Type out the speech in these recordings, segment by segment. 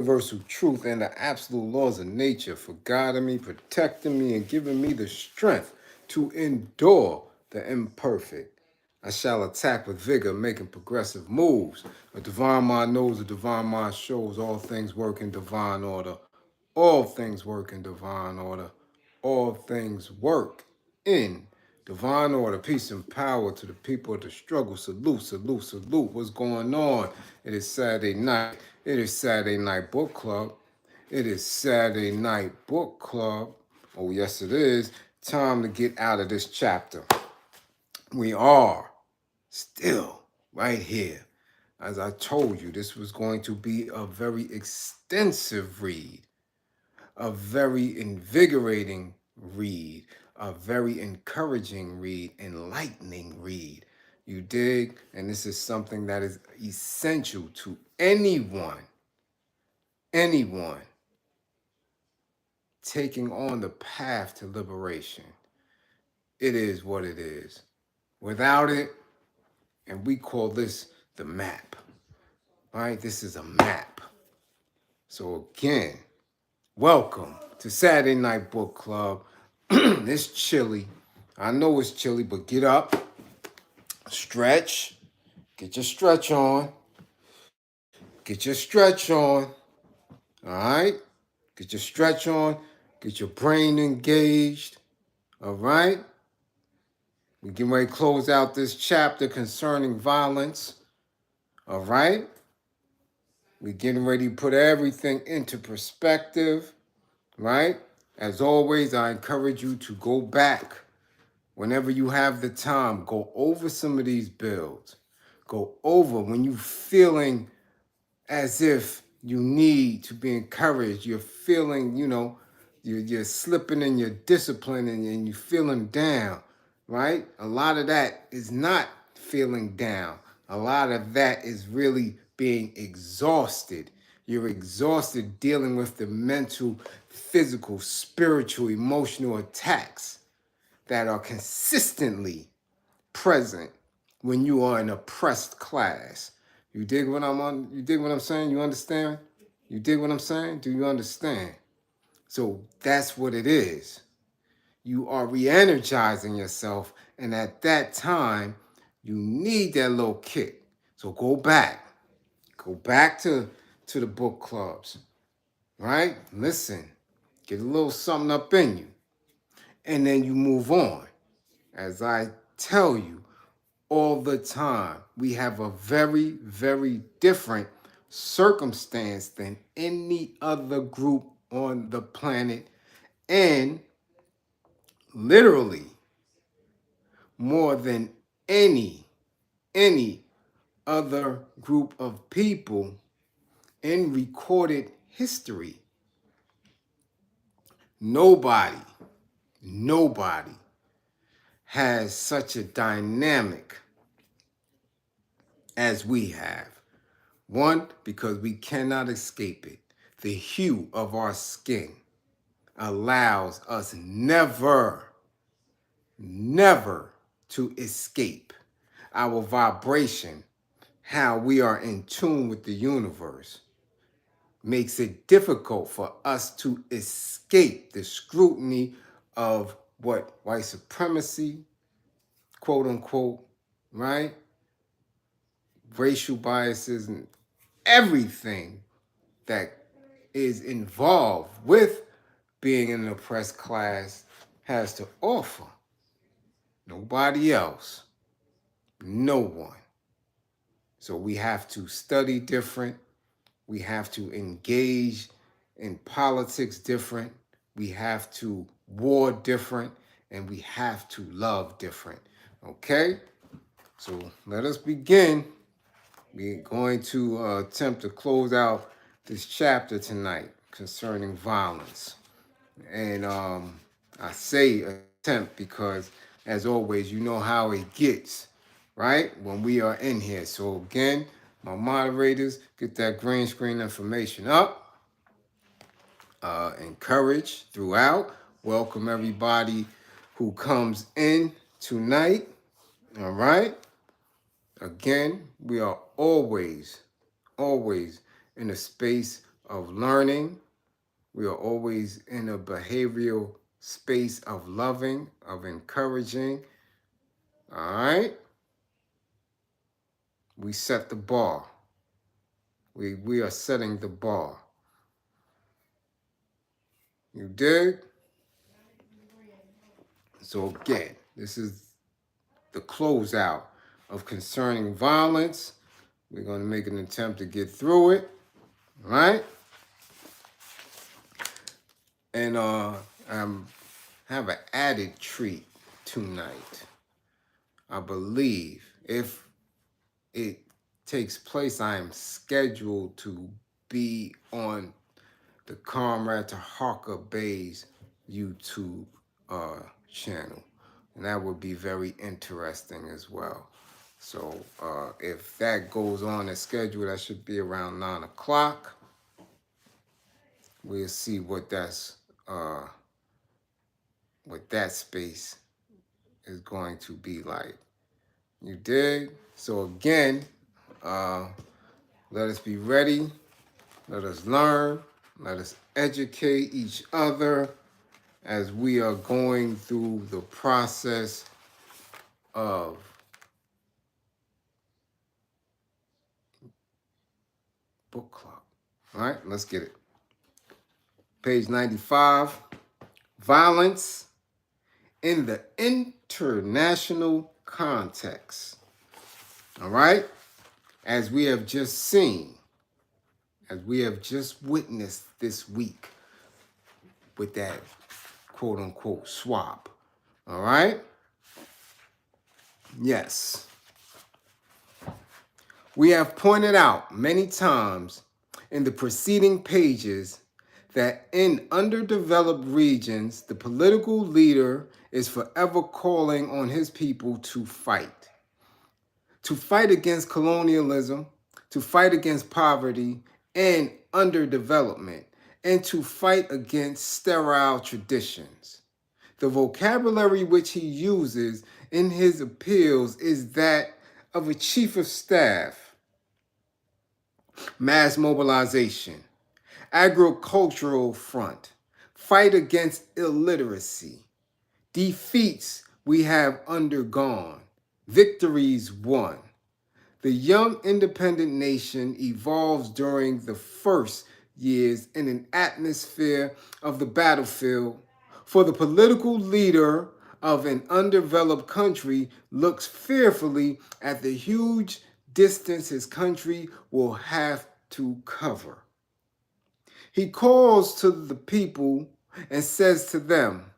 universal truth and the absolute laws of nature for guiding me, protecting me, and giving me the strength to endure the imperfect. I shall attack with vigor, making progressive moves. A divine mind knows, a divine mind shows all things work in divine order. All things work in divine order. All things work in divine order. Peace and power to the people of the struggle. Salute, salute, salute. What's going on? It is Saturday night. It is Saturday night book club. It is Saturday night book club. Oh, yes, it is. Time to get out of this chapter. We are still right here. As I told you, this was going to be a very extensive read, a very invigorating read, a very encouraging read, enlightening read. You dig? And this is something that is essential to anyone taking on the path to liberation. It is what it is. Without it, and we call this the map, right? This is a map. So again, welcome to Saturday Night Book Club. It's chilly. I know it's chilly, but get up, stretch, get your stretch on, get your stretch on, all right? Get your stretch on, get your brain engaged, all right? We're getting ready to close out this chapter concerning violence, all right? We're getting ready to put everything into perspective, right? As always, I encourage you to go back whenever you have the time. Go over some of these builds. Go over when you're feeling as if you need to be encouraged. You're feeling, you're slipping in your discipline and you're feeling down, right? A lot of that is not feeling down. A lot of that is really being exhausted. You're exhausted dealing with the mental, physical, spiritual, emotional attacks that are consistently present when you are an oppressed class. You dig what I'm on? You dig what I'm saying? You understand? You dig what I'm saying? Do you understand? So that's what it is. You are re-energizing yourself, and at that time, you need that little kick. So go back. Go back to the book clubs. Right? Listen. Get a little something up in you. And then you move on. As I tell you all the time, we have a very, very different circumstance than any other group on the planet, and literally more than any other group of people in recorded history. Nobody has such a dynamic as we have. One, because we cannot escape it. The hue of our skin allows us never to escape. Our vibration, how we are in tune with the universe, makes it difficult for us to escape the scrutiny of what? White supremacy, quote unquote, right? Racial biases and everything that is involved with being an oppressed class has to offer. Nobody else. No one. So we have to study different. We have to engage in politics different. We have to war different. And we have to love different. Okay? So let us begin. We're going to attempt to close out this chapter tonight concerning violence. And I say attempt because, as always, you know how it gets, right? When we are in here. So again, my moderators, get that green screen information up. Encourage throughout. Welcome everybody who comes in tonight. All right. Again, we are always in a space of learning. We are always in a behavioral space of loving, of encouraging. All right? We set the bar. We are setting the bar. You dig? So again, this is the closeout of concerning violence. We're going to make an attempt to get through it. All right? And I have an added treat tonight. I believe if it takes place, I am scheduled to be on the Comrade Taharka Bay's YouTube channel. And that would be very interesting as well. So if that goes on as scheduled, that should be around 9 o'clock. We'll see what that space is going to be like. You dig? So again, let us be ready. Let us learn. Let us educate each other as we are going through the process of book club. All right, let's get it. Page 95. Violence in the international context. All right? As we have just seen, as we have just witnessed this week with that quote-unquote swap. All right? Yes. We have pointed out many times in the preceding pages that in underdeveloped regions, the political leader is forever calling on his people to fight against colonialism, to fight against poverty and underdevelopment, and to fight against sterile traditions. The vocabulary which he uses in his appeals is that of a chief of staff, mass mobilization, agricultural front, fight against illiteracy, defeats we have undergone, victories won. The young independent nation evolves during the first years in an atmosphere of the battlefield. For the political leader of an undeveloped country looks fearfully at the huge distance his country will have to cover. He calls to the people and says to them,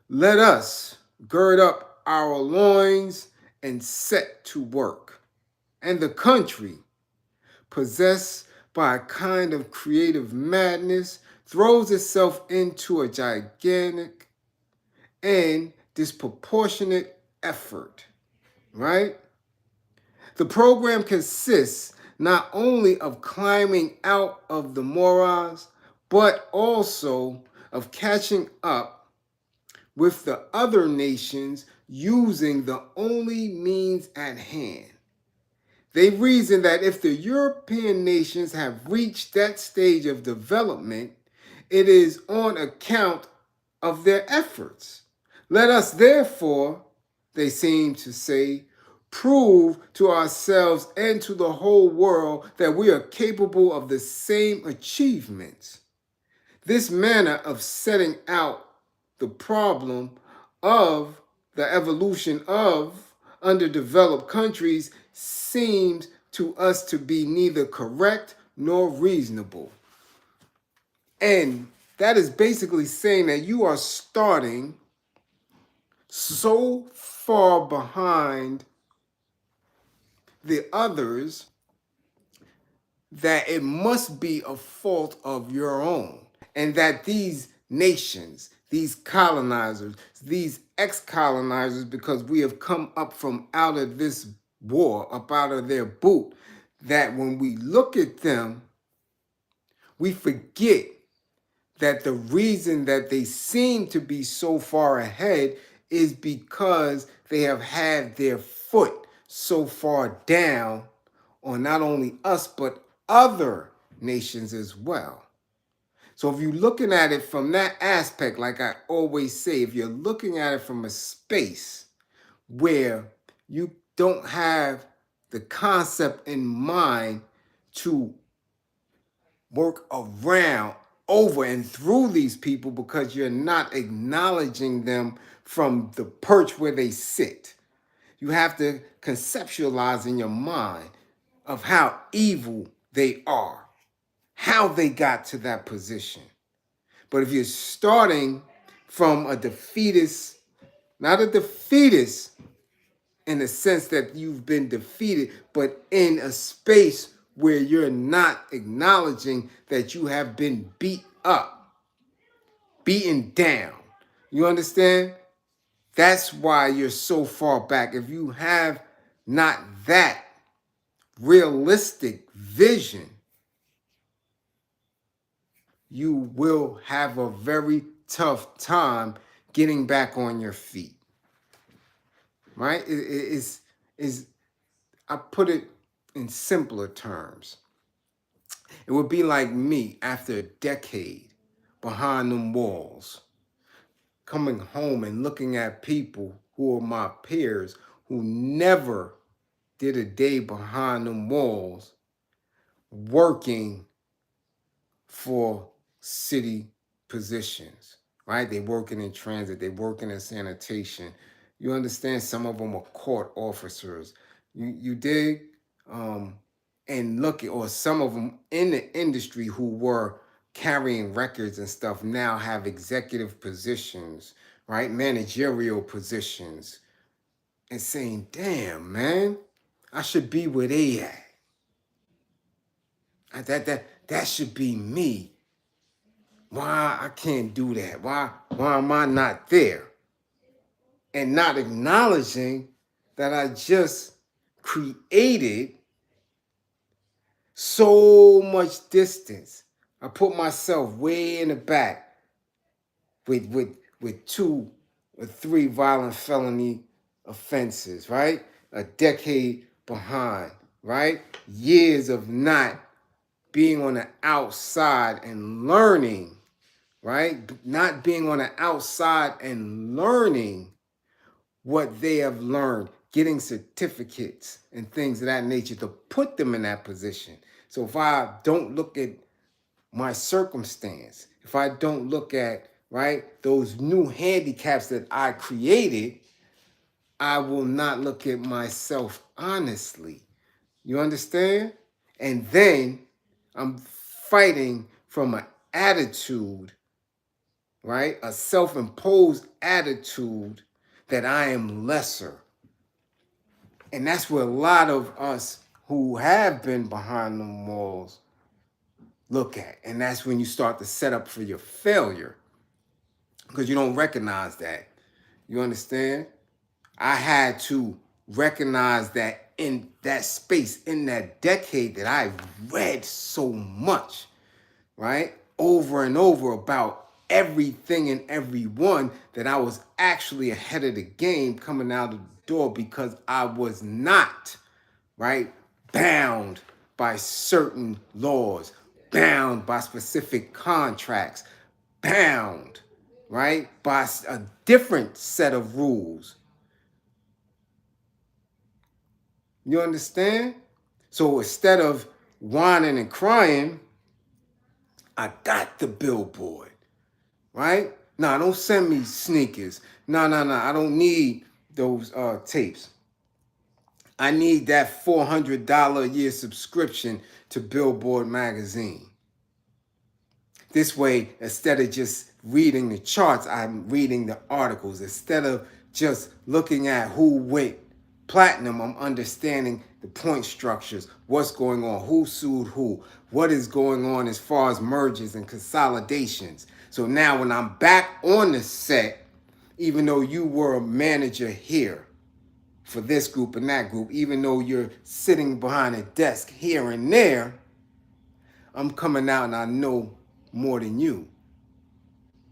"Let us gird up our loins and set to work." And the country, possessed by a kind of creative madness, throws itself into a gigantic and disproportionate effort, right? The program consists not only of climbing out of the morass, but also of catching up with the other nations using the only means at hand. They reason that if the European nations have reached that stage of development, it is on account of their efforts. Let us therefore, they seem to say, prove to ourselves and to the whole world that we are capable of the same achievements. This manner of setting out the problem of the evolution of underdeveloped countries seems to us to be neither correct nor reasonable. And that is basically saying that you are starting so far behind the others that it must be a fault of your own. And that these nations, these colonizers, these ex-colonizers, because we have come up from out of this war, up out of their boot, that when we look at them, we forget that the reason that they seem to be so far ahead is because they have had their foot so far down on not only us, but other nations as well. So if you're looking at it from that aspect, like I always say, if you're looking at it from a space where you don't have the concept in mind to work around, over, and through these people because you're not acknowledging them from the perch where they sit. You have to conceptualize in your mind of how evil they are, how they got to that position. But if you're starting from a defeatist, not a defeatist in the sense that you've been defeated, but in a space where you're not acknowledging that you have been beat up, beaten down. You understand? That's why you're so far back. If you have not that realistic vision, you will have a very tough time getting back on your feet. Right? Is I put it in simpler terms. It would be like me after a decade behind them walls, coming home and looking at people who are my peers who never did a day behind them walls working for city positions, right? They working in transit, they working in sanitation. You understand? Some of them are court officers. You dig? And look at, or some of them in the industry who were carrying records and stuff now have executive positions, right? Managerial positions, and saying, damn, man, I should be where they at. That should be me. Why I can't do that? Why am I not there? And not acknowledging that I just created so much distance. I put myself way in the back with 2 or 3 violent felony offenses, right? A decade behind, right? Years of not being on the outside and learning, right? Not being on the outside and learning what they have learned, getting certificates and things of that nature to put them in that position. So if I don't look at my circumstance, if I don't look at, right, those new handicaps that I created, I will not look at myself honestly. You understand? And then I'm fighting from an attitude, right? A self-imposed attitude that I am lesser. And that's where a lot of us who have been behind them walls look at. And that's when you start to set up for your failure because you don't recognize that. You understand? I had to recognize that in that space, in that decade that I read so much, right? Over and over about everything and everyone, that I was actually ahead of the game coming out of the door because I was not, right, bound by certain laws, bound by specific contracts, bound, right, by a different set of rules. You understand? So instead of whining and crying, I got the billboard, right? Nah, don't send me sneakers. No. I don't need those tapes. I need that $400 a year subscription to Billboard magazine. This way, instead of just reading the charts, I'm reading the articles. Instead of just looking at who went platinum, I'm understanding the point structures, what's going on, who sued who, what is going on as far as mergers and consolidations. So now when I'm back on the set, even though you were a manager here for this group and that group, even though you're sitting behind a desk here and there, I'm coming out and I know more than you.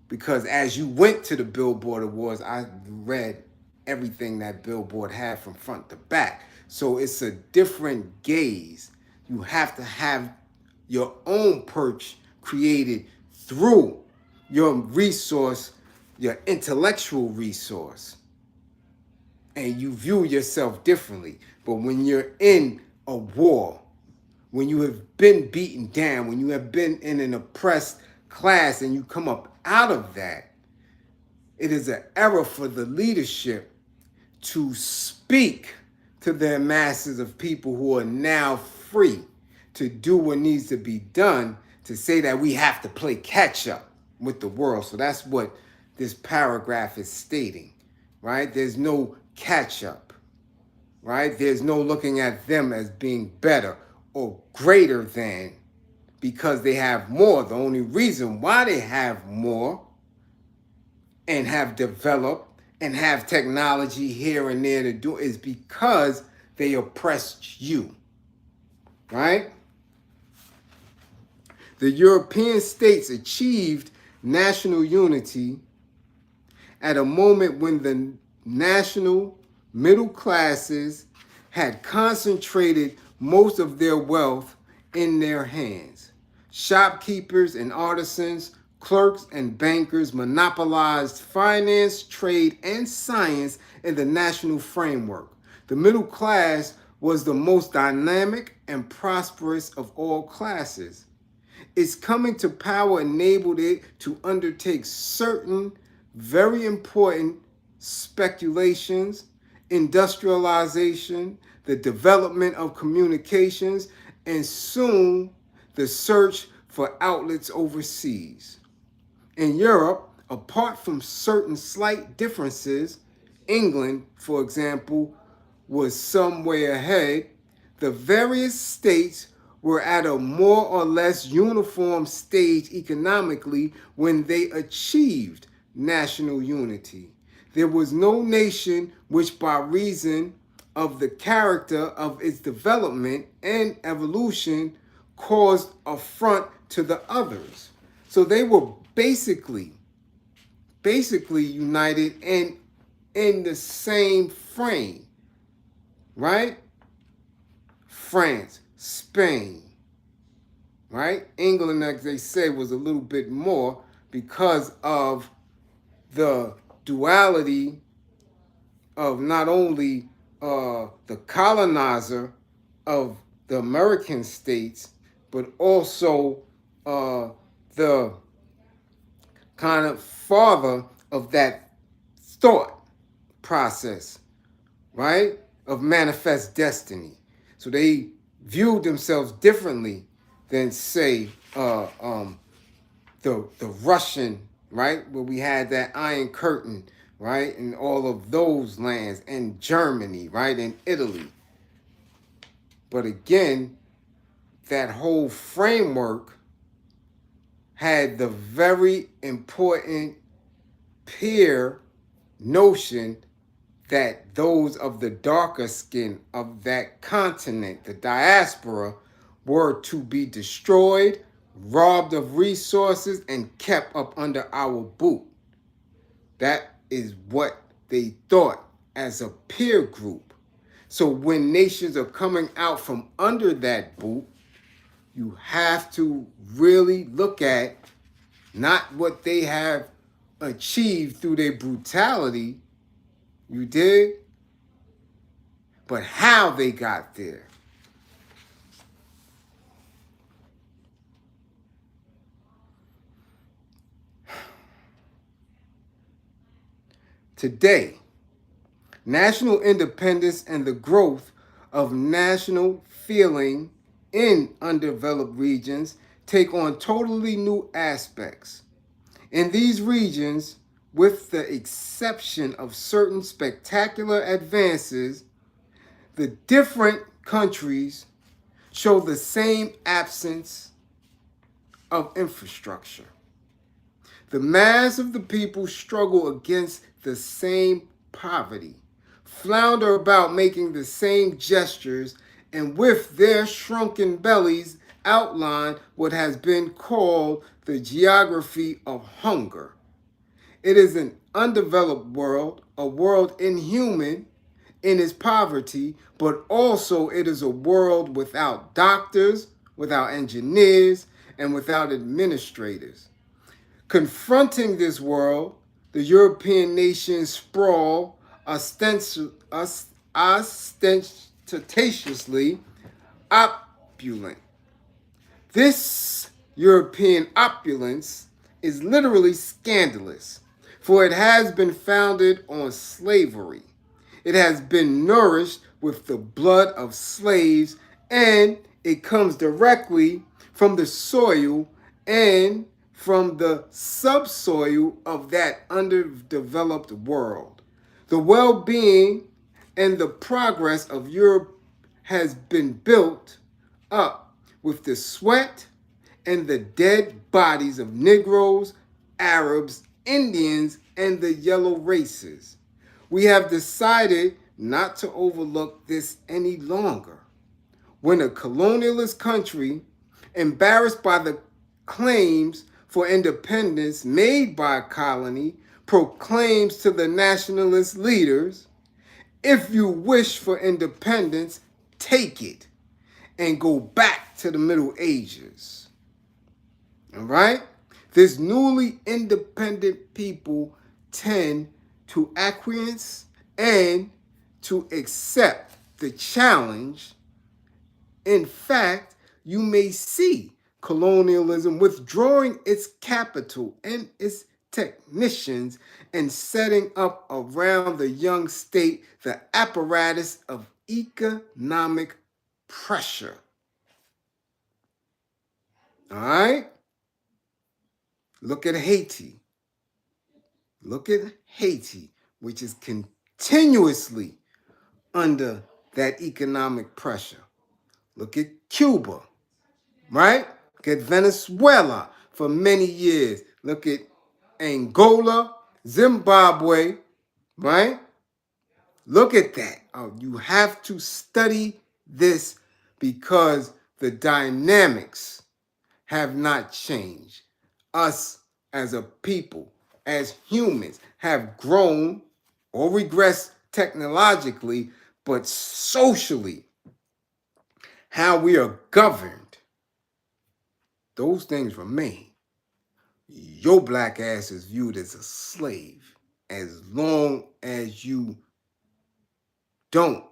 Because as you went to the Billboard Awards, I read everything that Billboard had from front to back. So it's a different gaze. You have to have your own perch created through your resource, your intellectual resource, and you view yourself differently. But when you're in a war, when you have been beaten down, when you have been in an oppressed class and you come up out of that, it is an error for the leadership to speak to their masses of people who are now free to do what needs to be done, to say that we have to play catch up with the world. So that's what this paragraph is stating, right? There's no catch up, right? There's no looking at them as being better or greater than because they have more. The only reason why they have more and have developed and have technology here and there to do is because they oppressed you, right? The European states achieved national unity at a moment when the national middle classes had concentrated most of their wealth in their hands. Shopkeepers and artisans, clerks and bankers monopolized finance, trade, and science in the national framework. The middle class was the most dynamic and prosperous of all classes. Its coming to power enabled it to undertake certain very important speculations, industrialization, the development of communications, and soon the search for outlets overseas. In Europe, apart from certain slight differences, England, for example, was some way ahead. The various states were at a more or less uniform stage economically when they achieved national unity. There was no nation which, by reason of the character of its development and evolution, caused affront to the others. So they were basically united and in the same frame, right? France, Spain, right? England, as they say, was a little bit more because of the duality of not only the colonizer of the American states, but also the kind of father of that thought process, right? Of manifest destiny. So they viewed themselves differently than, say, the Russian, right? Where we had that Iron Curtain, right? And all of those lands, and Germany, right? And Italy. But again, that whole framework had the very important peer notion that those of the darker skin of that continent, the diaspora, were to be destroyed, robbed of resources, and kept up under our boot. That is what they thought as a peer group. So when nations are coming out from under that boot, you have to really look at not what they have achieved through their brutality, you dig? But how they got there. Today, national independence and the growth of national feeling in undeveloped regions take on totally new aspects. In these regions, with the exception of certain spectacular advances, the different countries show the same absence of infrastructure. The mass of the people struggle against the same poverty, flounder about making the same gestures, and with their shrunken bellies outline what has been called the geography of hunger. It is an undeveloped world, a world inhuman in its poverty, but also it is a world without doctors without engineers, and without administrators. Confronting this world, the European nations sprawl ostentatiously opulent. This European opulence is literally scandalous, for it has been founded on slavery. It has been nourished with the blood of slaves, and it comes directly from the soil and from the subsoil of that underdeveloped world. The well being and the progress of Europe has been built up with the sweat and the dead bodies of Negroes, Arabs, Indians, and the yellow races. We have decided not to overlook this any longer. When a colonialist country, embarrassed by the claims for independence made by a colony, proclaims to the nationalist leaders, if you wish for independence, take it and go back to the Middle Ages. All right? This newly independent people tend to acquiesce and to accept the challenge. In fact, you may see colonialism withdrawing its capital and its technicians and setting up around the young state the apparatus of economic pressure. All right? Look at Haiti. Look at Haiti, which is continuously under that economic pressure. Look at Cuba, right? Look at Venezuela for many years. Look at Angola, Zimbabwe, right? Look at that. You have to study this because the dynamics have not changed. Us as a people, as humans, have grown or regressed technologically, but socially, how we are governed, those things remain. Your black ass is viewed as a slave as long as you don't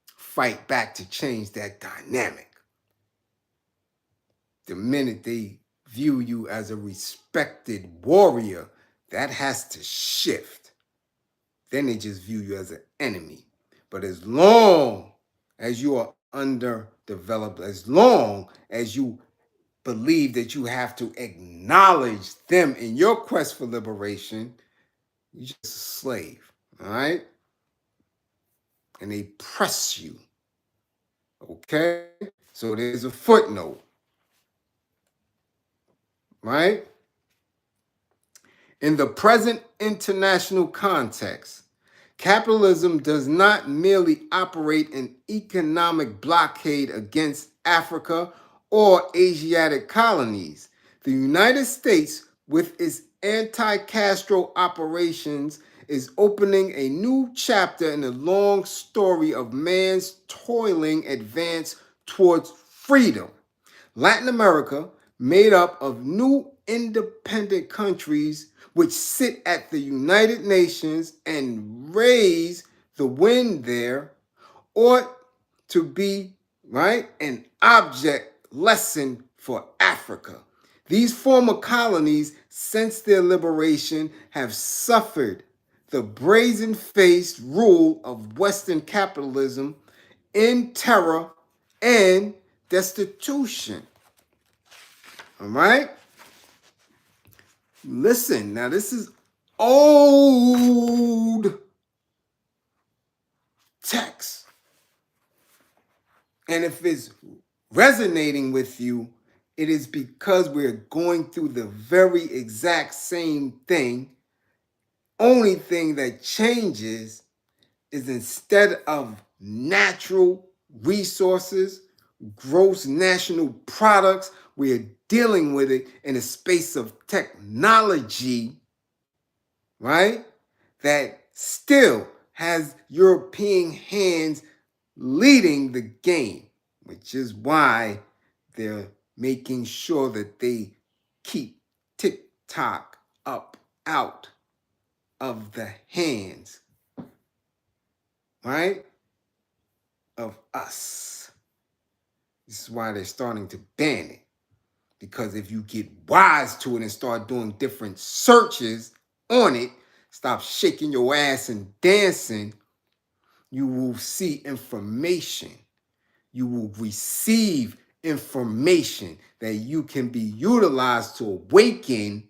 fight back to change that dynamic. The minute they view you as a respected warrior, that has to shift. Then they just view you as an enemy. But as long as you are underdeveloped, as long as you believe that you have to acknowledge them in your quest for liberation, you're just a slave, all right? And they press you, okay? So there's a footnote, right? In the present international context, capitalism does not merely operate an economic blockade against Africa or Asiatic colonies. The United States, with its anti-Castro operations, is opening a new chapter in the long story of man's toiling advance towards freedom. Latin America, made up of new independent countries which sit at the United Nations and raise the wind there, ought to be, right, an object lesson for Africa. These former colonies, since their liberation, have suffered the brazen-faced rule of Western capitalism in terror and destitution. All right? Listen, now this is old text. And if it's resonating with you, it is because we're going through the very exact same thing. Only thing that changes is instead of natural resources, gross national products, we're dealing with it in a space of technology, right? That still has European hands leading the game, which is why they're making sure that they keep TikTok up out of the hands, right, of us. This is why they're starting to ban it. Because if you get wise to it and start doing different searches on it, stop shaking your ass and dancing, you will see information. You will receive information that you can be utilized to awaken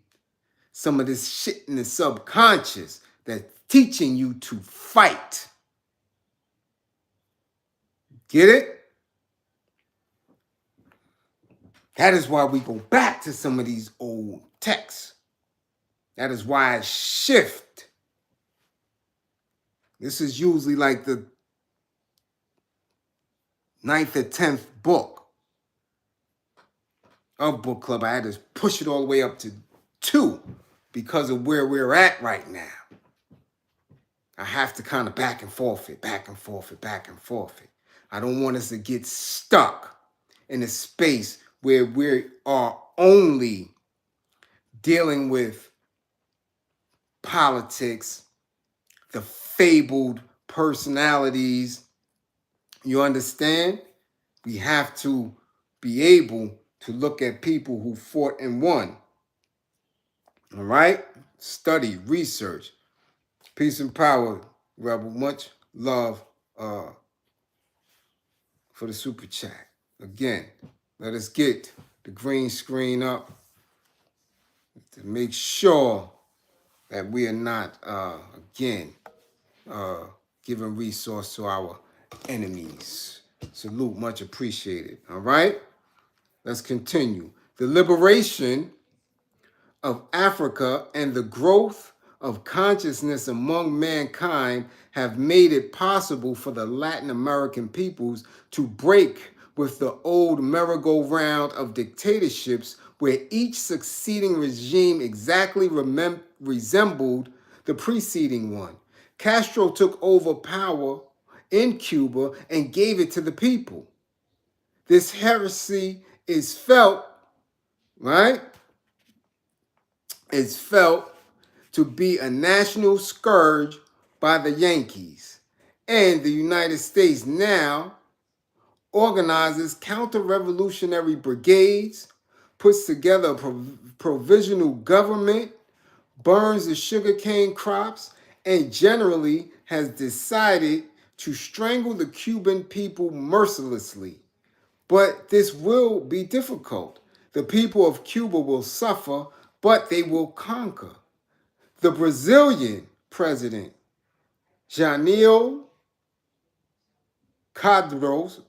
some of this shit in the subconscious that's teaching you to fight. Get it? That is why we go back to some of these old texts. That is why I shift. This is usually like the 9th or 10th book of Book Club. I had to push it all the way up to 2 because of where we're at right now. I have to kind of back and forth it. I don't want us to get stuck in a space where we are only dealing with politics, the fabled personalities. You understand? We have to be able to look at people who fought and won. All right? Study, research. Peace and power, Rebel. Much love for the super chat. Again, let us get the green screen up to make sure that we are not, giving resource to our enemies. Salute, much appreciated. All right? Let's continue. The liberation of Africa and the growth of consciousness among mankind have made it possible for the Latin American peoples to break with the old merry-go-round of dictatorships where each succeeding regime exactly resembled the preceding one. Castro took over power in Cuba and gave it to the people. This heresy is felt, right? Is felt to be a national scourge by the Yankees. And the United States now organizes counter-revolutionary brigades, puts together a provisional government, burns the sugarcane crops, and generally has decided to strangle the Cuban people mercilessly. But this will be difficult. The people of Cuba will suffer, but they will conquer. The Brazilian president, Janio Quadros,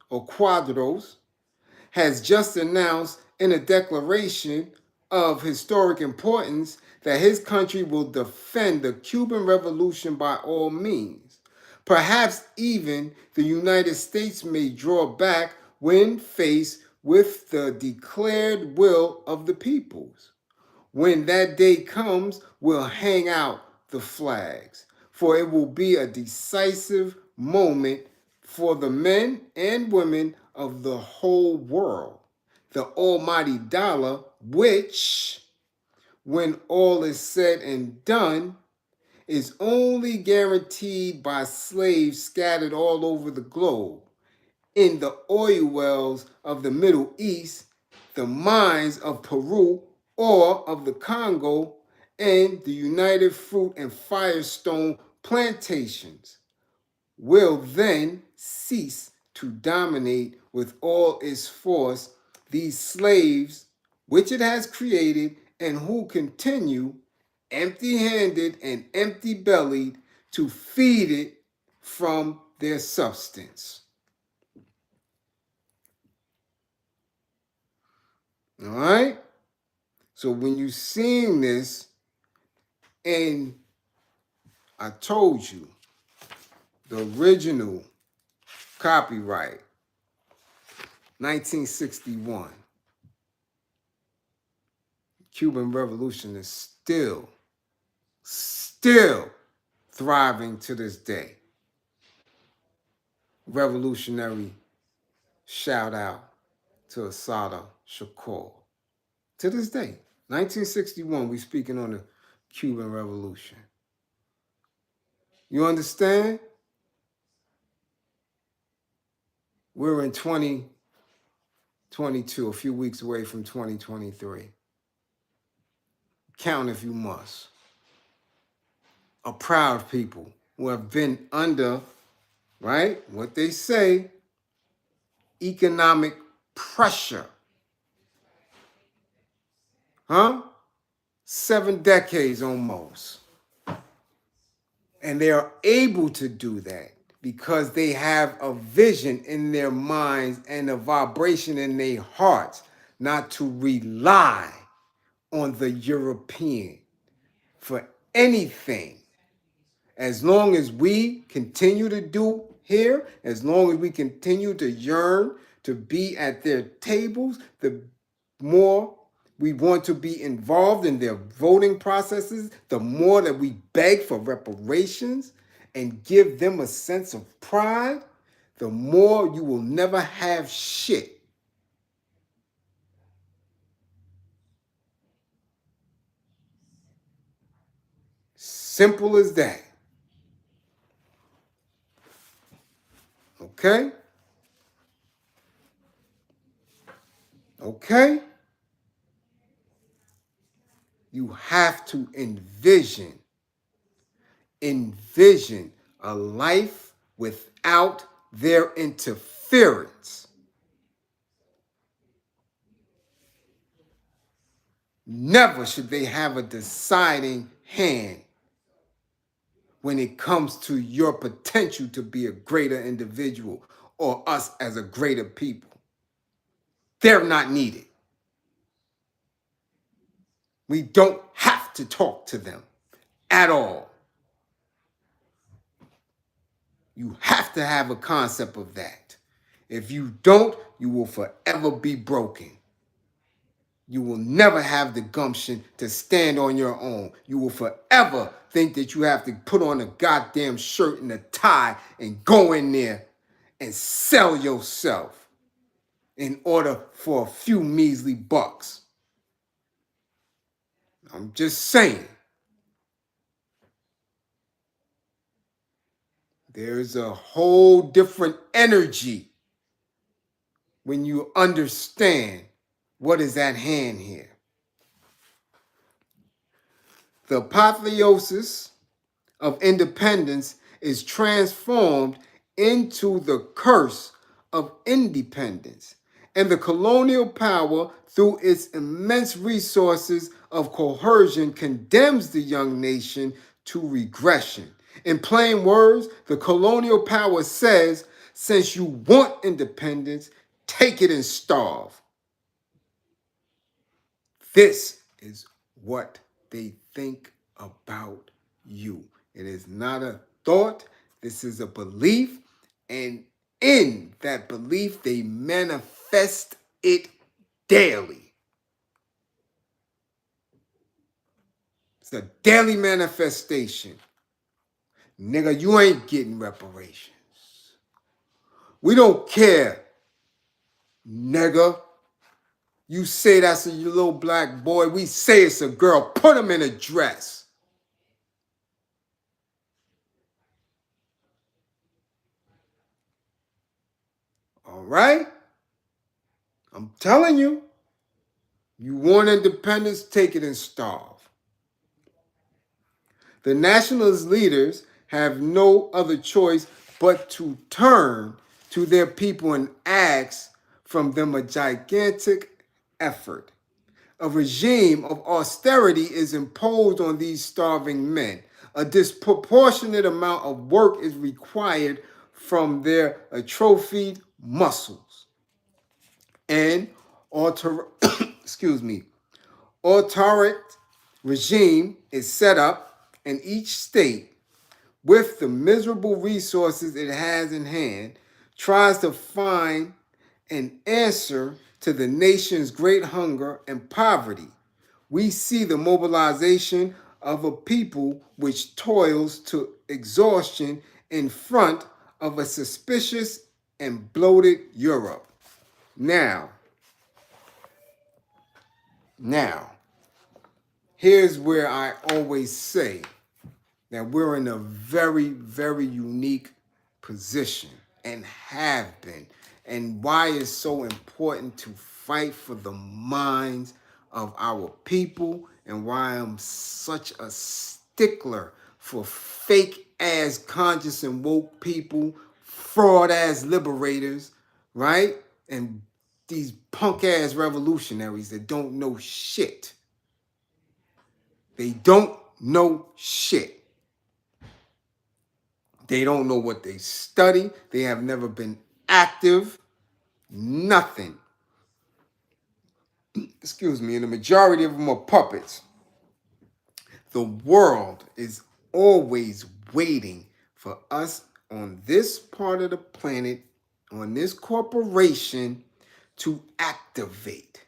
has just announced in a declaration of historic importance that his country will defend the Cuban Revolution by all means. Perhaps even the United States may draw back when faced with the declared will of the peoples. When that day comes, we'll hang out the flags, for it will be a decisive moment for the men and women of the whole world. The almighty dollar, which, when all is said and done, is only guaranteed by slaves scattered all over the globe, in the oil wells of the Middle East, the mines of Peru or of the Congo, and the United Fruit and Firestone plantations, will then cease to dominate with all its force these slaves which it has created and who continue empty-handed and empty-bellied to feed it from their substance. All right? So when you're seeing this, and I told you, the original copyright, 1961, Cuban Revolution is still thriving to this day. Revolutionary Shout out to Asada Shakur. To this day, 1961, we speaking on the Cuban Revolution. You understand? We're in 2022, a few weeks away from 2023. Count if you must. A proud people who have been under, right, what they say, economic pressure. Huh? 7 decades almost. And they are able to do that because they have a vision in their minds and a vibration in their hearts, not to rely on the European for anything. As long as we continue to do here, as long as we continue to yearn to be at their tables, the more we want to be involved in their voting processes, the more that we beg for reparations and give them a sense of pride, the more you will never have shit. Simple as that. Okay? Okay? You have to envision a life without their interference. Never should they have a deciding hand when it comes to your potential to be a greater individual or us as a greater people. They're not needed. We don't have to talk to them at all. You have to have a concept of that. If you don't, you will forever be broken. You will never have the gumption to stand on your own. You will forever think that you have to put on a goddamn shirt and a tie and go in there and sell yourself in order for a few measly bucks. I'm just saying. There's a whole different energy when you understand what is at hand here. The apotheosis of independence is transformed into the curse of independence. And the colonial power, through its immense resources of coercion, condemns the young nation to regression. In plain words, the colonial power says, since you want independence, take it and starve. This is what they think about you. It is not a thought. This is a belief. And in that belief, they manifest it daily. It's a daily manifestation. Nigga, you ain't getting reparations. We don't care, nigga. You say that's a little black boy. We say it's a girl. Put him in a dress. All right? I'm telling you. You want independence, take it and starve. The nationalist leaders have no other choice but to turn to their people and ask from them a gigantic effort. A regime of austerity is imposed on these starving men. A disproportionate amount of work is required from their atrophied muscles. And authoritative regime is set up, and each state, with the miserable resources it has in hand, tries to find an answer to the nation's great hunger and poverty. We see the mobilization of a people which toils to exhaustion in front of a suspicious and bloated Europe. Now, here's where I always say that we're in a very, very unique position and have been, and why it's so important to fight for the minds of our people, and why I'm such a stickler for fake ass conscious and woke people, fraud ass liberators, right? And these punk ass revolutionaries that don't know shit. They don't know shit. They don't know what they study. They have never been active. Nothing. Excuse me. And the majority of them are puppets. The world is always waiting for us on this part of the planet, on this corporation, to activate.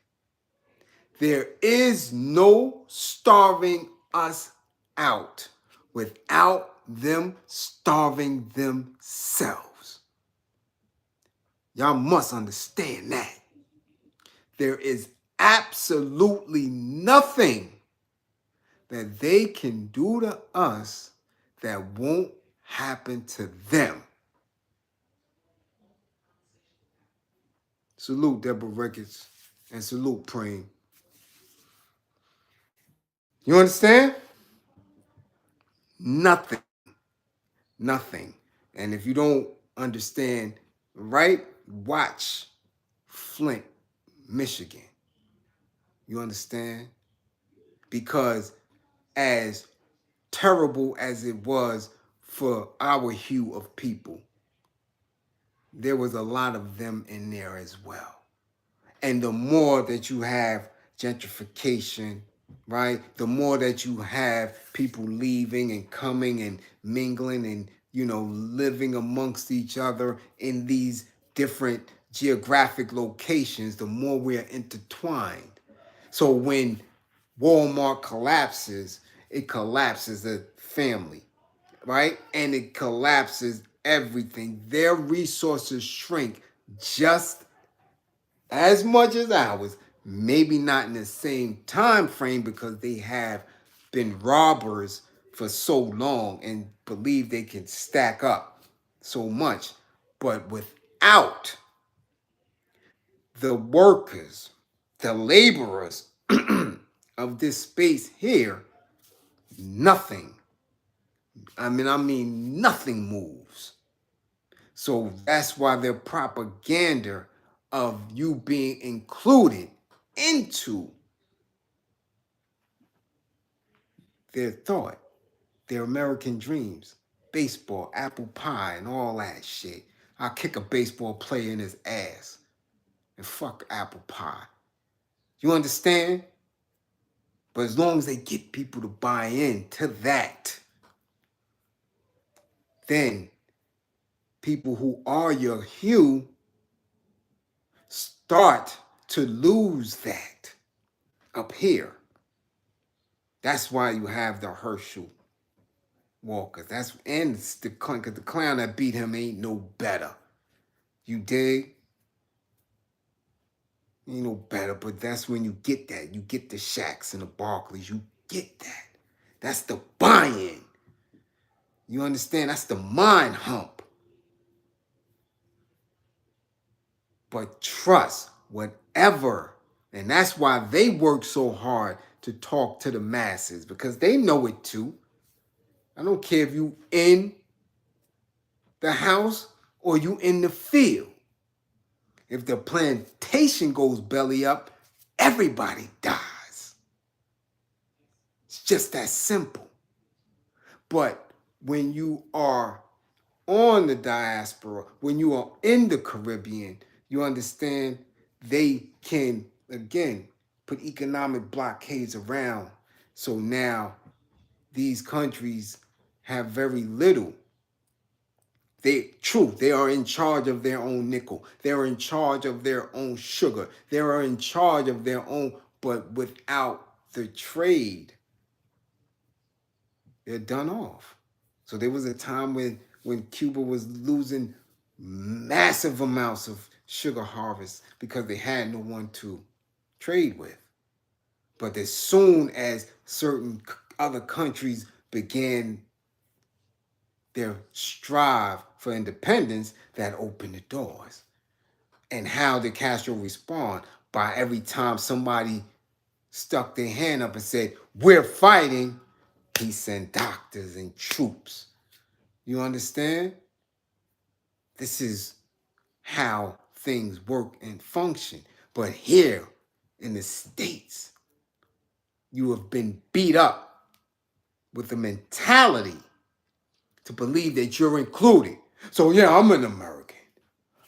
There is no starving us out without them starving themselves. Y'all must understand that. There is absolutely nothing that they can do to us that won't happen to them. Salute Deborah Ricketts and salute Preem. You understand? Nothing. Nothing. And if you don't understand, right, watch Flint, Michigan. You understand? Because as terrible as it was for our hue of people, there was a lot of them in there as well. And the more that you have gentrification, right? The more that you have people leaving and coming and mingling and, living amongst each other in these different geographic locations, the more we are intertwined. So when Walmart collapses, it collapses the family, right? And it collapses everything. Their resources shrink just as much as ours, maybe not in the same time frame because they have been robbers for so long and believe they can stack up so much. But without the workers, the laborers of this space here, nothing. I mean, nothing moves. So that's why their propaganda of you being included into their thought, their American dreams, baseball, apple pie, and all that shit. I'll kick a baseball player in his ass and fuck apple pie. You understand? But as long as they get people to buy into that, then people who are your hue start to lose that up here. That's why you have the Herschel Walkers. And it's the clown that beat him ain't no better. You dig? Ain't no better, but that's when you get that. You get the Shaqs and the Barkleys. You get that. That's the buy-in. You understand? That's the mind hump. But trust, whatever. And that's why they work so hard to talk to the masses, because they know it too. I don't care if you in the house or you in the field. If the plantation goes belly up, everybody dies. It's just that simple. But when you are on the diaspora, when you are in the Caribbean, you understand they can, again, put economic blockades around. So now these countries have very little. They are in charge of their own nickel. They're in charge of their own sugar. They are in charge of their own, but without the trade, they're done off. So there was a time when Cuba was losing massive amounts of sugar harvest because they had no one to trade with. But as soon as certain other countries began their strive for independence, that opened the doors. And how did Castro respond? By every time somebody stuck their hand up and said, "We're fighting," he sent doctors and troops. You understand? This is how things work and function. But here in the States, you have been beat up with the mentality to believe that you're included. So yeah, I'm an American.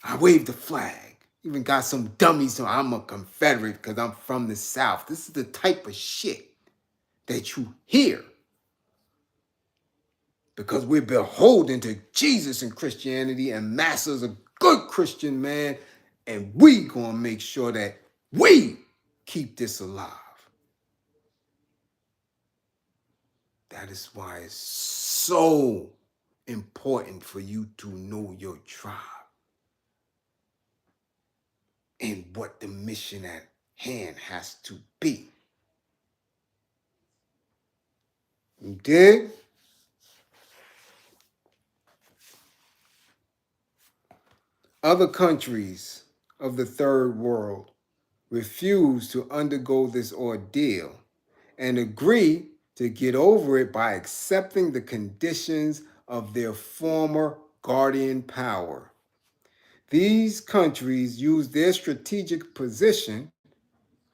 I wave the flag. Even got some dummies, so I'm a Confederate because I'm from the South. This is the type of shit that you hear because we're beholden to Jesus and Christianity, and Master's a good Christian man, and we gonna make sure that we keep this alive. That is why it's so important for you to know your tribe and what the mission at hand has to be. You dig? Other countries of the third world refuse to undergo this ordeal and agree to get over it by accepting the conditions of their former guardian power. These countries use their strategic position,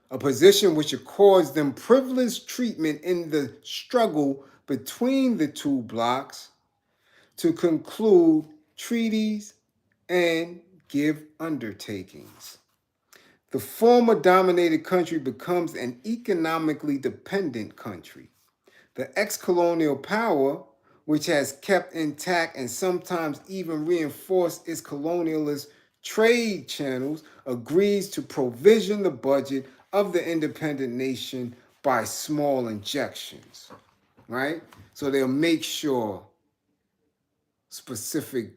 a position which accords them privileged treatment in the struggle between the two blocs, to conclude treaties and give undertakings. The former dominated country becomes an economically dependent country. The ex-colonial power, which has kept intact and sometimes even reinforced its colonialist trade channels, agrees to provision the budget of the independent nation by small injections, right? So they'll make sure specific,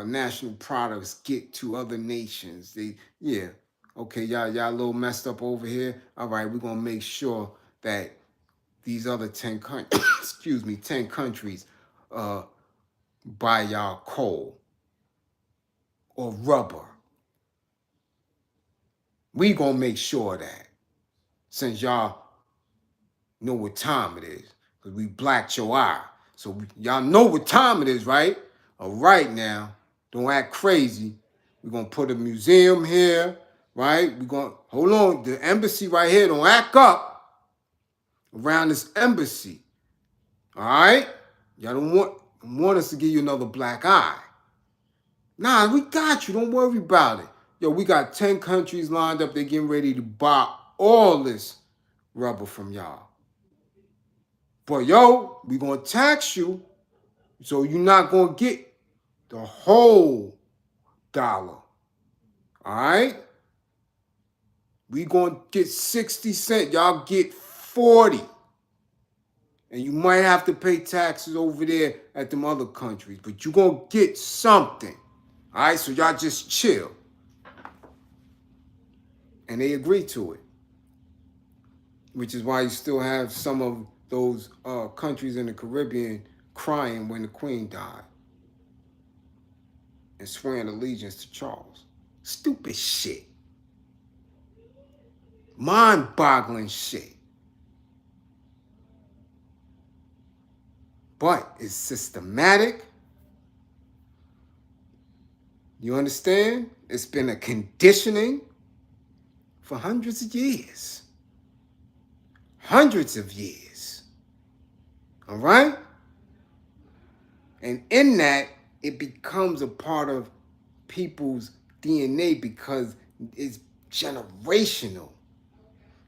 national products get to other nations. Okay, y'all a little messed up over here. All right, we're gonna make sure that these other 10 countries, 10 countries buy y'all coal or rubber. We gonna make sure that, since y'all know what time it is, because we blacked your eye. So y'all know what time it is, right? All right now, don't act crazy. We're gonna put a museum here, right? We're gonna, hold on, the embassy right here, don't act up around this embassy. All right? Y'all don't want us to give you another black eye. Nah, we got you. Don't worry about it. Yo, we got 10 countries lined up. They're getting ready to buy all this rubber from y'all. But yo, we gonna tax you, so you're not gonna get the whole dollar. All right? We gonna get 60 cents. Y'all get 40. And you might have to pay taxes over there at them other countries, but you gonna get something. All right, so y'all just chill. And they agree to it, which is why you still have some of those countries in the Caribbean crying when the Queen died and swearing allegiance to Charles. Stupid shit. Mind-boggling shit. But it's systematic. You understand? It's been a conditioning for hundreds of years. Hundreds of years. All right? And in that, it becomes a part of people's DNA because it's generational.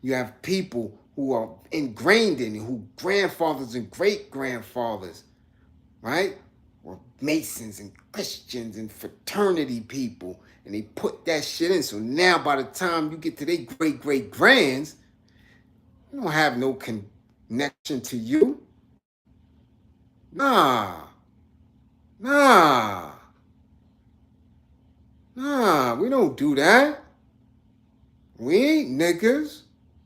You have people who are ingrained in it, who grandfathers and great-grandfathers, right, were Masons and Christians and fraternity people, and they put that shit in. So now by the time you get to their great-great-grands, you don't have no connection to you. Nah. Nah, we don't do that. We ain't niggas.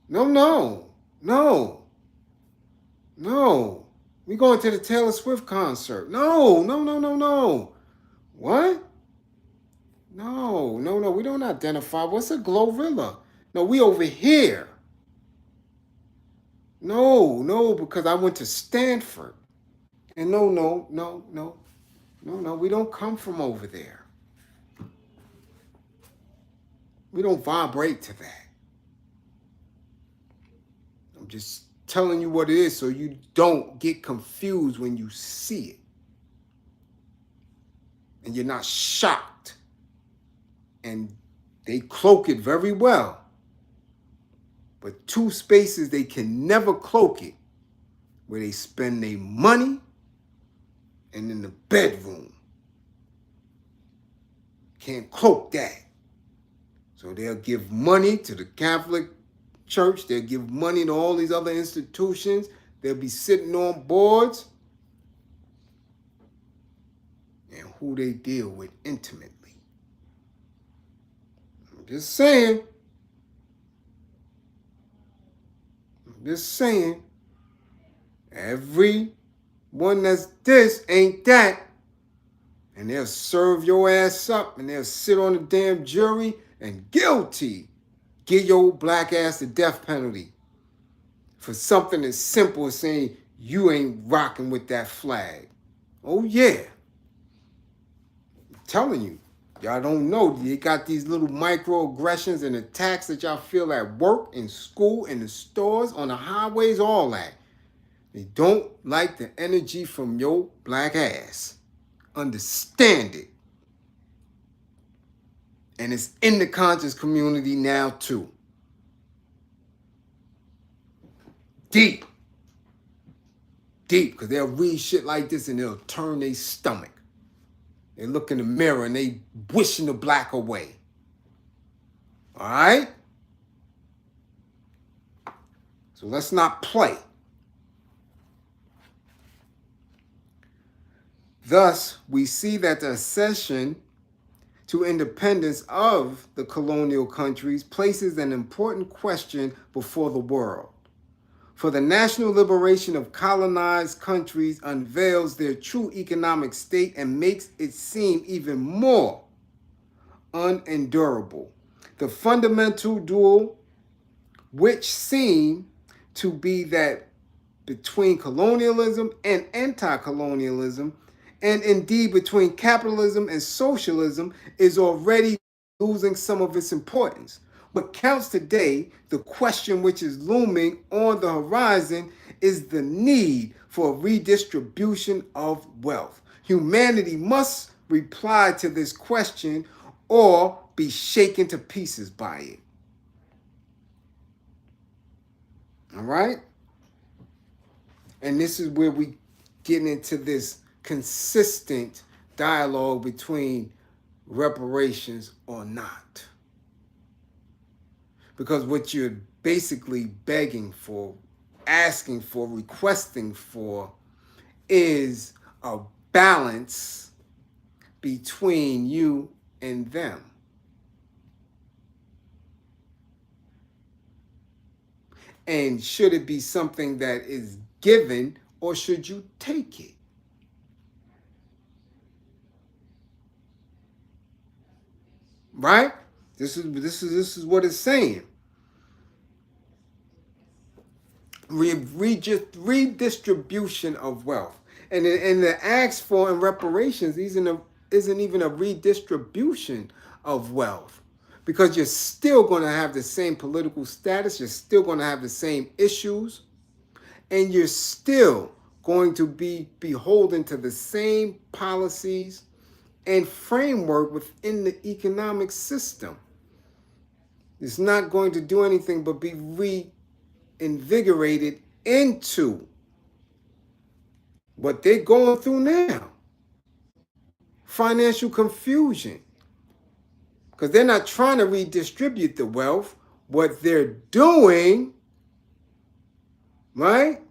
No, no, no, no. We going to the Taylor Swift concert. No, no, no, no, no. What? No, no, no. We don't identify. What's a Glorilla? No, we over here. No, no, because I went to Stanford. And no, no, no, no, no, no. We don't come from over there. We don't vibrate to that. I'm just telling you what it is so you don't get confused when you see it. And you're not shocked. And they cloak it very well. But two spaces they can never cloak it, where they spend their money and in the bedroom. Can't cloak that. So they'll give money to the Catholic Church. They'll give money to all these other institutions. They'll be sitting on boards. And who they deal with intimately. I'm just saying. Every one that's this ain't that. And they'll serve your ass up and they'll sit on the damn jury and guilty. Give your black ass the death penalty for something as simple as saying you ain't rocking with that flag. Oh yeah. I'm telling you. Y'all don't know. They got these little microaggressions and attacks that y'all feel at work, in school, in the stores, on the highways, all that. They don't like the energy from your black ass. Understand it. And it's in the conscious community now too. Deep. Because they'll read shit like this and they'll turn their stomach. They look in the mirror and they wishing the black away. All right? So let's not play. Thus, we see that the accession to independence of the colonial countries places an important question before the world. For the national liberation of colonized countries unveils their true economic state and makes it seem even more unendurable. The fundamental duel, which seem to be that between colonialism and anti-colonialism, and indeed between capitalism and socialism, is already losing some of its importance. What counts today, the question which is looming on the horizon, is the need for redistribution of wealth. Humanity must reply to this question or be shaken to pieces by it. All right? And this is where we get into this consistent dialogue between reparations or not. Because what you're basically begging for, asking for, requesting for is a balance between you and them. And should it be something that is given or should you take it? Right? This is what it's saying. Redistribution of wealth. And the acts for in reparations isn't even a redistribution of wealth. Because you're still going to have the same political status, you're still going to have the same issues, and you're still going to be beholden to the same policies and framework within the economic system. It's not going to do anything but be reinvigorated into what they're going through now. Financial confusion. Because they're not trying to redistribute the wealth. What they're doing, right,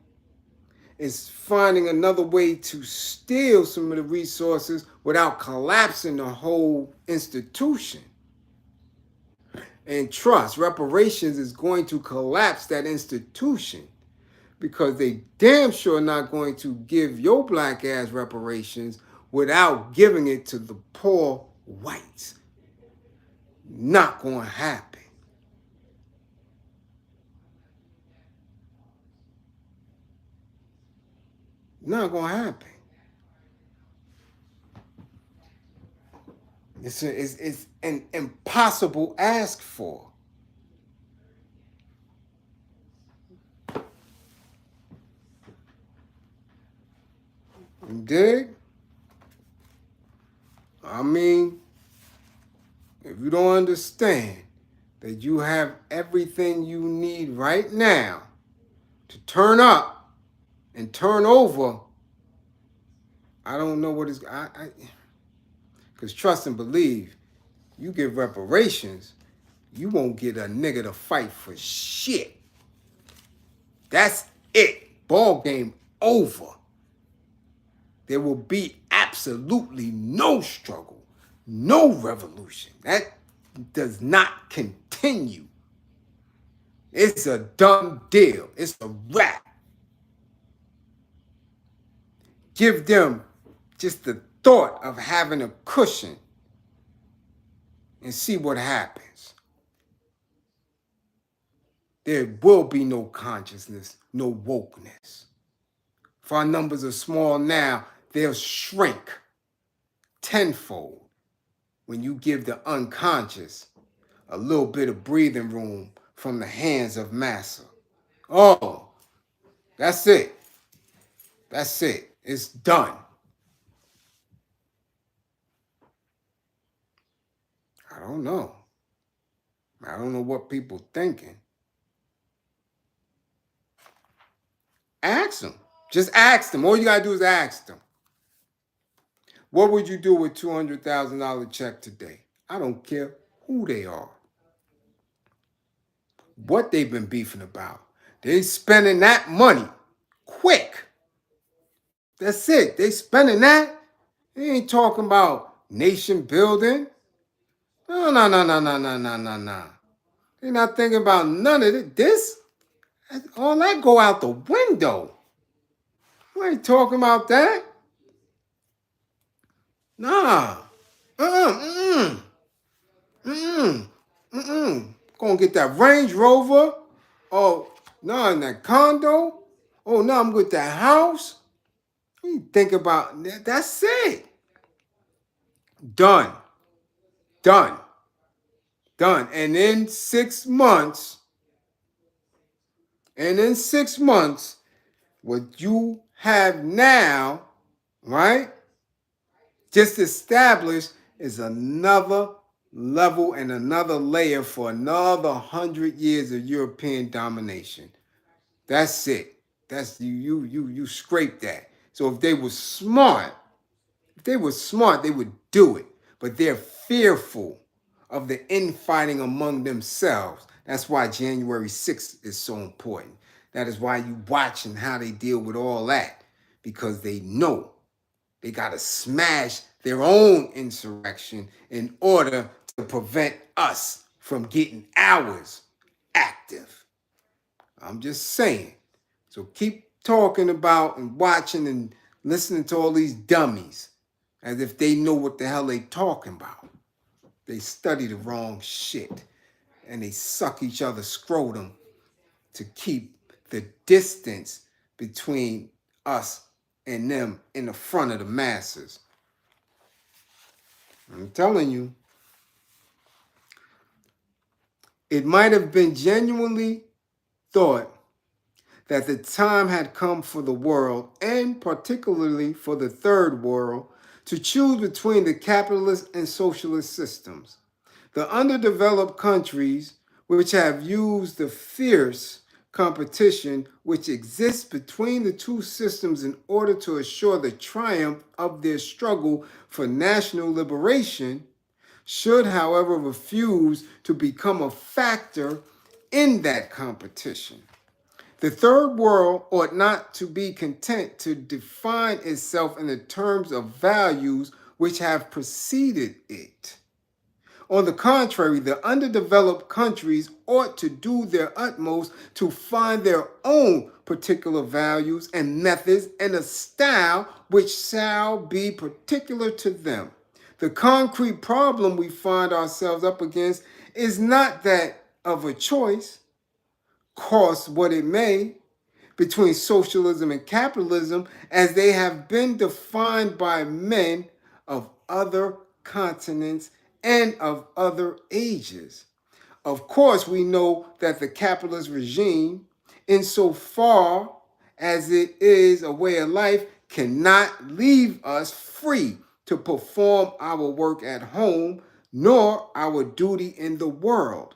is finding another way to steal some of the resources without collapsing the whole institution. And trust, reparations is going to collapse that institution because they damn sure not going to give your black ass reparations without giving it to the poor whites. Not going to happen. Not going to happen. It's an impossible ask for. You dig? I mean, if you don't understand that you have everything you need right now to turn up and turn over, I don't know what is. Because trust and believe, you give reparations, you won't get a nigga to fight for shit. That's it. Ball game over. There will be absolutely no struggle, no revolution. That does not continue. It's a done deal. It's a wrap. Give them just the thought of having a cushion and see what happens. There will be no consciousness, no wokeness. If our numbers are small now, they'll shrink tenfold when you give the unconscious a little bit of breathing room from the hands of massa. Oh, that's it. That's it. It's done. I don't know. I don't know what people thinking. Ask them. Just ask them. All you gotta do is ask them. What would you do with $200,000 check today? I don't care who they are. What they've been beefing about. They spending that money quick. That's it. They spending that. They ain't talking about nation building. No. They're not thinking about none of it. This, all that go out the window. We ain't talking about that. Nah. Gonna get that Range Rover. Oh, no, in that condo. Oh, no, I'm with that house. You think about that. That's it. Done. And in 6 months, what you have now, right, just established is another level and another layer for another 100 years of European domination. That's it. That's you scrape that. So if they were smart, they would do it. But they're fearful of the infighting among themselves. That's why January 6th is so important. That is why you watching how they deal with all that. Because they know they got to smash their own insurrection in order to prevent us from getting ours active. I'm just saying. So keep talking about and watching and listening to all these dummies as if they know what the hell they talking about. They study the wrong shit and they suck each other's scrotum to keep the distance between us and them in the front of the masses. I'm telling you, it might have been genuinely thought that the time had come for the world, and particularly for the third world, to choose between the capitalist and socialist systems. The underdeveloped countries, which have used the fierce competition which exists between the two systems in order to assure the triumph of their struggle for national liberation, should, however, refuse to become a factor in that competition. The third world ought not to be content to define itself in the terms of values which have preceded it. On the contrary, the underdeveloped countries ought to do their utmost to find their own particular values and methods and a style which shall be particular to them. The concrete problem we find ourselves up against is not that of a choice, cost what it may, between socialism and capitalism as they have been defined by men of other continents and of other ages. Of course, we know that the capitalist regime, insofar as it is a way of life, cannot leave us free to perform our work at home nor our duty in the world.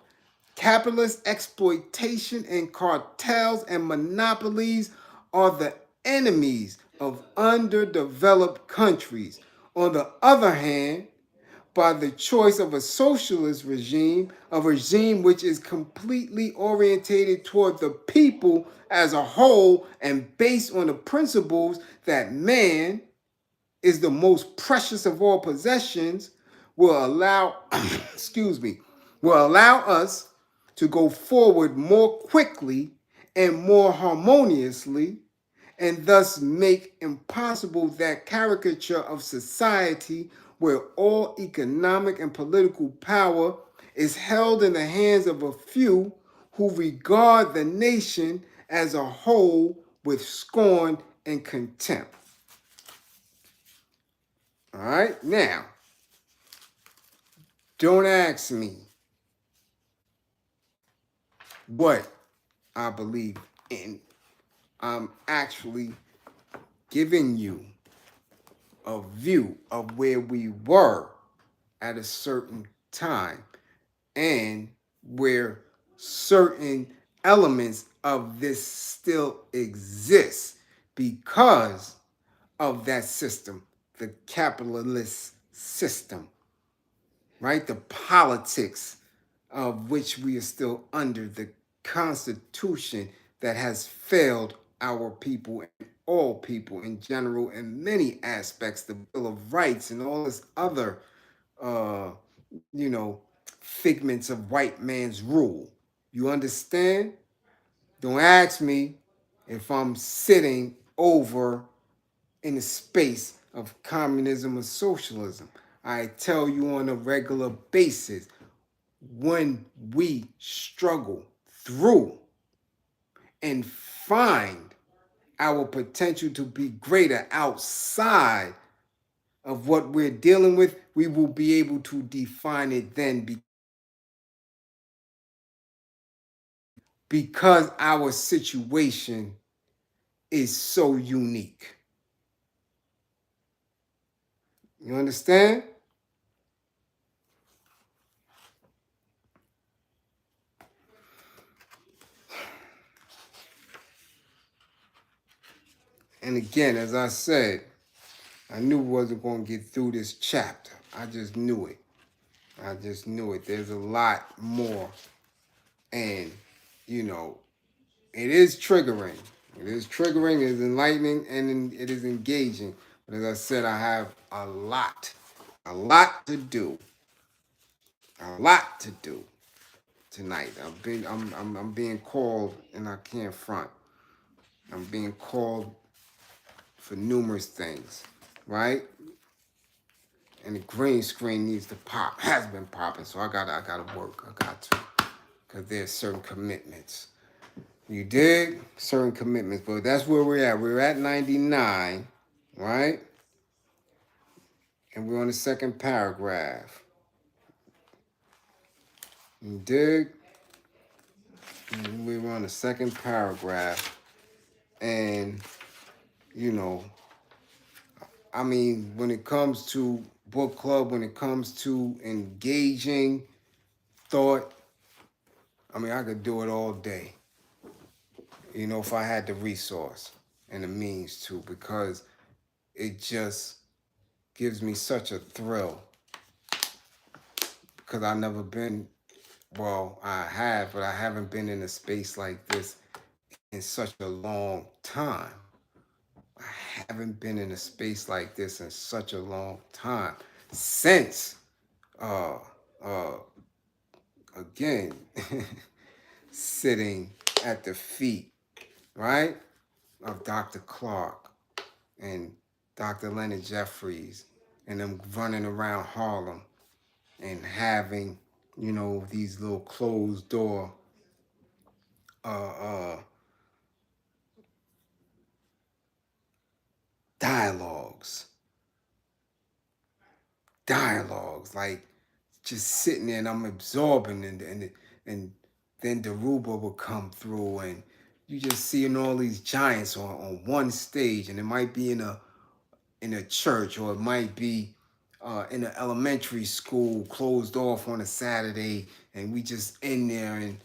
Capitalist exploitation and cartels and monopolies are the enemies of underdeveloped countries. On the other hand, by the choice of a socialist regime, a regime which is completely orientated toward the people as a whole and based on the principles that man is the most precious of all possessions, will allow will allow us to go forward more quickly and more harmoniously, and thus make impossible that caricature of society where all economic and political power is held in the hands of a few who regard the nation as a whole with scorn and contempt. All right, now, don't ask me what I believe in. I'm actually giving you a view of where we were at a certain time and where certain elements of this still exist because of that system, the capitalist system, right? The politics of which we are still under, the constitution that has failed our people and all people in general in many aspects, the Bill of Rights and all this other, uh, figments of white man's rule. You understand? Don't ask me if I'm sitting over in the space of communism or socialism. I tell you on a regular basis, when we struggle through and find our potential to be greater outside of what we're dealing with, we will be able to define it then because our situation is so unique. You understand? And again, as I said, I knew I wasn't going to get through this chapter. I just knew it. I just knew it. There's a lot more. And, it is triggering. It is triggering, it is enlightening, and it is engaging. But as I said, I have a lot to do. A lot to do tonight. I'm being called and I can't front. I'm being called for numerous things, right? And the green screen needs to pop. Has been popping, so I gotta work. I got to, because there's certain commitments. You dig? Certain commitments, but that's where we're at. We're at 99, right? And we're on the second paragraph. You dig? And we're on the second paragraph, and when it comes to book club, when it comes to engaging thought, I could do it all day. If I had the resource and the means to, because it just gives me such a thrill. Because I've never been, well, I have, but I haven't been in a space like this in such a long time. I haven't been in a space like this in such a long time since uh uh again sitting at the feet, right, of Dr. Clark and Dr. Leonard Jeffries and them running around Harlem and having, these little closed door uh uh dialogues. Dialogues, like just sitting there and I'm absorbing and then Daruba will come through and you just seeing all these giants on one stage, and it might be in a church, or it might be in an elementary school closed off on a Saturday, and we just in there and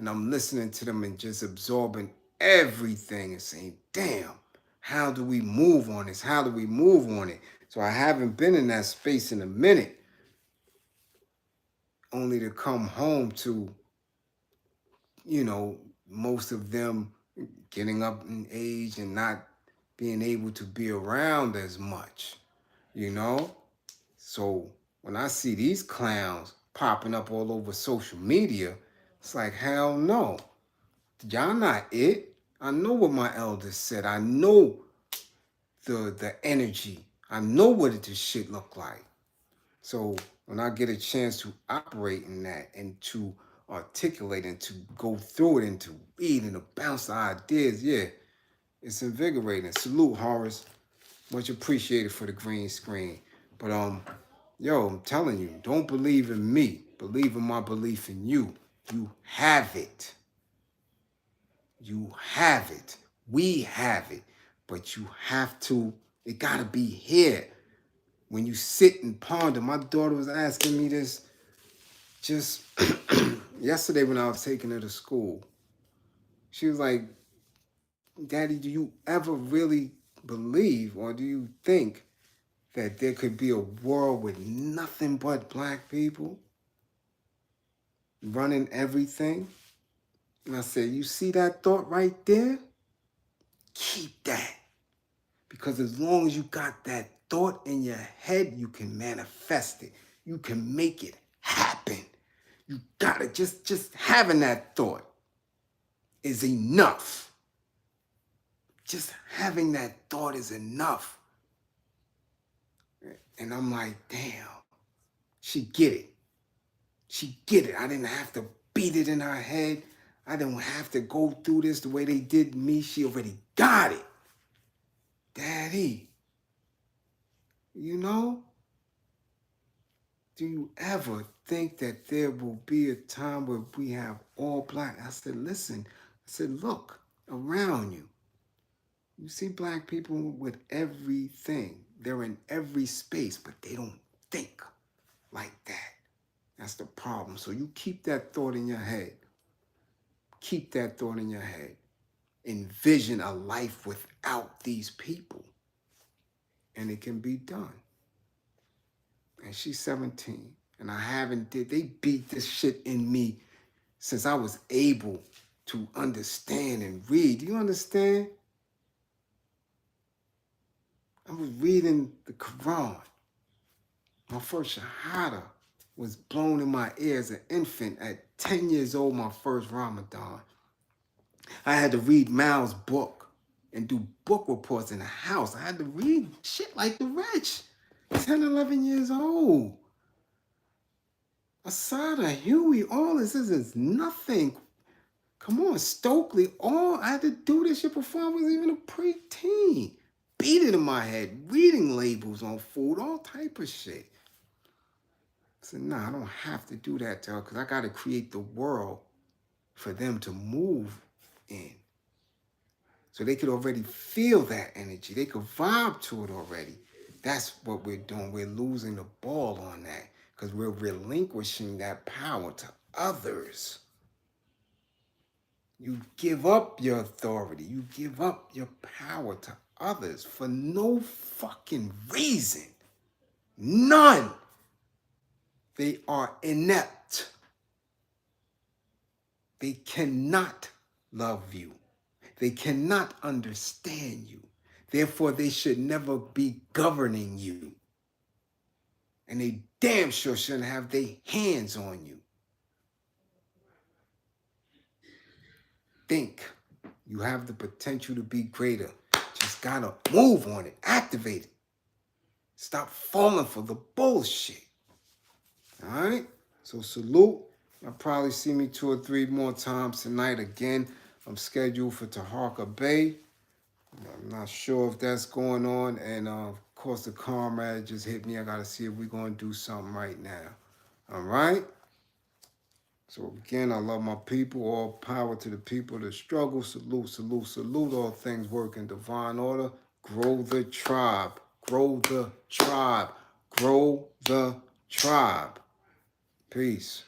I'm listening to them and just absorbing everything and saying, damn, how do we move on this? How do we move on it? So I haven't been in that space in a minute, only to come home to, most of them getting up in age and not being able to be around as much, you know? So when I see these clowns popping up all over social media, it's like, hell no. Y'all not it. I know what my elders said. I know the energy. I know what this shit look like. So when I get a chance to operate in that and to articulate and to go through it and to read and to bounce the ideas, yeah, it's invigorating. Salute, Horace. Much appreciated for the green screen. But yo, I'm telling you, don't believe in me. Believe in my belief in you. You have it. You have it. We have it. But you have to, it gotta be here. When you sit and ponder, my daughter was asking me this just yesterday when I was taking her to school. She was like, Daddy, do you ever really believe, or do you think that there could be a world with nothing but black people running everything? And I said, you see that thought right there? Keep that. Because as long as you got that thought in your head, you can manifest it. You can make it happen. You gotta just having that thought is enough. Just having that thought is enough. And I'm like, damn, she get it. She get it. I didn't have to beat it in her head. I didn't have to go through this the way they did me. She already got it. Daddy, you know, do you ever think that there will be a time where we have all black? I said, listen, I said, look around you. You see black people with everything. They're in every space, but they don't think like that. That's the problem. So you keep that thought in your head. Keep that thought in your head. Envision a life without these people. And it can be done. And she's 17. And they beat this shit in me since I was able to understand and read. Do you understand? I was reading the Quran. My first Shahada was blown in my ear as an infant at 10 years old, my first Ramadan. I had to read Mal's book and do book reports in the house. I had to read shit like the rich. 10, 11 years old. Asada, Huey, all this is nothing. Come on, Stokely, I had to do this shit before I was even a preteen. Beat it in my head, reading labels on food, all type of shit. I said, nah, I don't have to do that to her because I got to create the world for them to move in. So they could already feel that energy. They could vibe to it already. That's what we're doing. We're losing the ball on that because we're relinquishing that power to others. You give up your authority. You give up your power to others for no fucking reason. None. They are inept. They cannot love you. They cannot understand you. Therefore, they should never be governing you. And they damn sure shouldn't have their hands on you. Think. You have the potential to be greater. Just gotta move on it. Activate it. Stop falling for the bullshit. All right? So salute. You'll probably see me 2 or 3 more times tonight again. I'm scheduled for Taharka Bay. I'm not sure if that's going on. And of course, the comrade just hit me. I got to see if we're going to do something right now. All right? So again, I love my people. All power to the people that struggle. Salute, salute, salute. All things work in divine order. Grow the tribe. Grow the tribe. Grow the tribe. Peace.